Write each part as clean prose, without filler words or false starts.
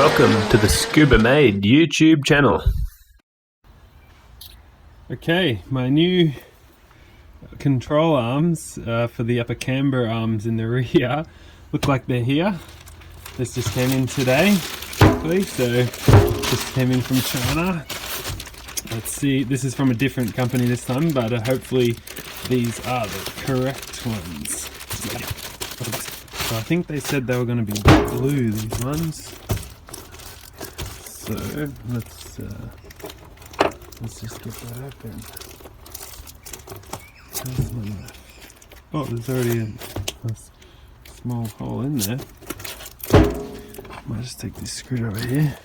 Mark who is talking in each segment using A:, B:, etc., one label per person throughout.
A: Welcome to the Scuba Made YouTube channel.
B: Okay, my new control arms for the upper camber arms in the rear look like they're here. This just came in today, quickly, so just came in from China. Let's see, this is from a different company this time, but hopefully these are the correct ones. So I think they said they were going to be blue, these ones. So let's just get that open. Oh, there's already a small hole in there. Might just take this screwdriver here.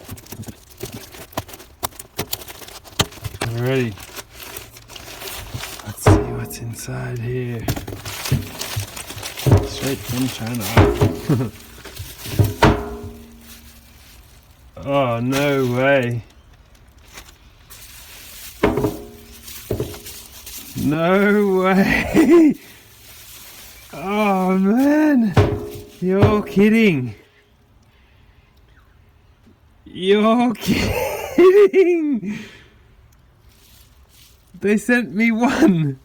B: Alrighty. Let's see what's inside here. Straight from China. Oh, no way. No way. Oh, man. You're kidding. You're kidding. They sent me one.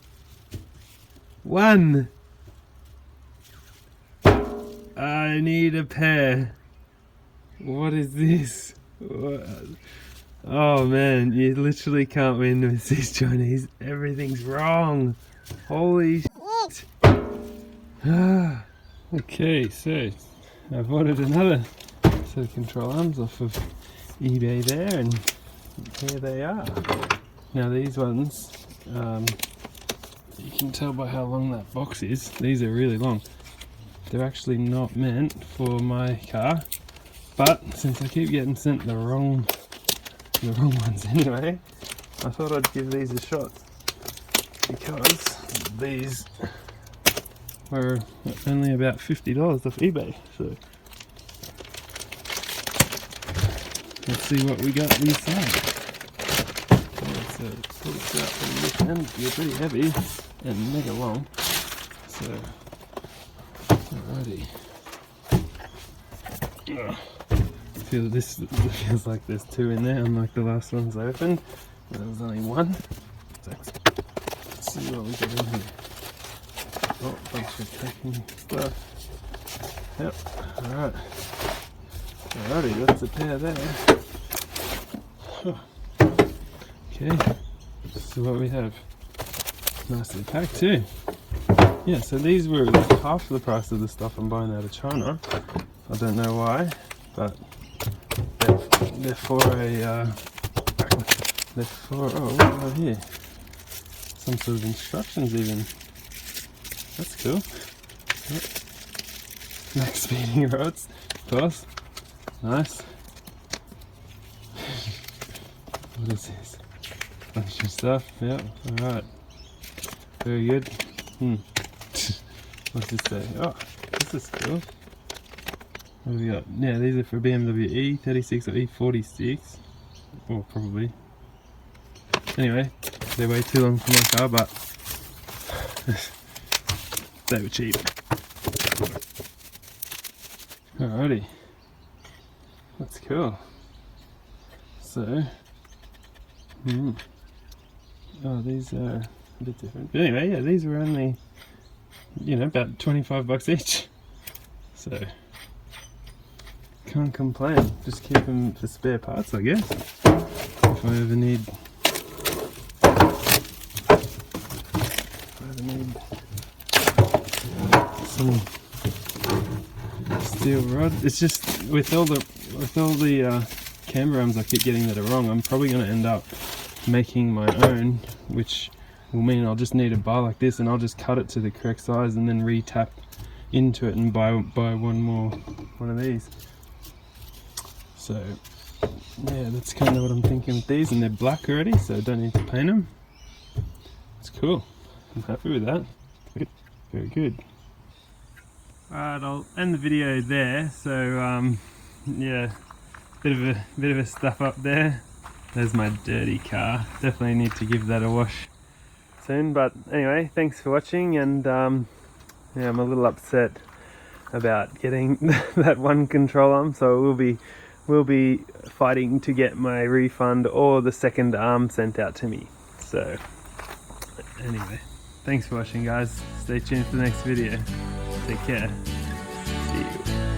B: I need a pair. What is this? What? Oh man, you literally can't win with these Chinese. Everything's wrong. Holy shit. Okay, so I've ordered another set of control arms off of eBay there, and here they are. Now these ones, you can tell by how long that box is. These are really long. They're actually not meant for my car, but since I keep getting sent the wrong ones anyway, I thought I'd give these a shot, because these were only about $50 off eBay. So let's see what we got inside. So it pulls out from this end. They're pretty heavy and mega long. So alrighty. This feels like there's two in there, unlike the last ones I opened. There was only one. So let's see what we got in here. Oh, bunch of packing stuff. Yep. Alright. Alrighty, that's a pair there. Okay. So what we have. Nicely packed too. Yeah, so these were like half the price of the stuff I'm buying out of China. I don't know why, but they're for oh, what do I have here? Some sort of instructions even. That's cool. Yep. Max speeding rods, of course. Nice. What is this? Bunch of stuff, yep, alright. Very good. What's this say? Oh, this is cool. What have we got? Yeah, these are for BMW E96 or E46. Or probably. Anyway, they're way too long for my car, but they were cheap. Alrighty. That's cool. So, oh, these are a bit different. But anyway, yeah, these were only, about $25 each. So, can't complain. Just keep them for spare parts, I guess. If I ever need some steel rod. It's just with all the camber arms I keep getting that are wrong, I'm probably going to end up making my own, which will mean I'll just need a bar like this, and I'll just cut it to the correct size and then re-tap into it and buy one of these. So yeah, that's kind of what I'm thinking with these, and they're black already, so I don't need to paint them. It's cool. I'm happy with that. Very good. Alright, I'll end the video there. So yeah, bit of a stuff up there. There's my dirty car. Definitely need to give that a wash soon. But anyway, thanks for watching, and yeah, I'm a little upset about getting that one control arm, so I will be will be fighting to get my refund or the second arm sent out to me. So anyway, thanks for watching guys. Stay tuned for the next video. Take care. See you.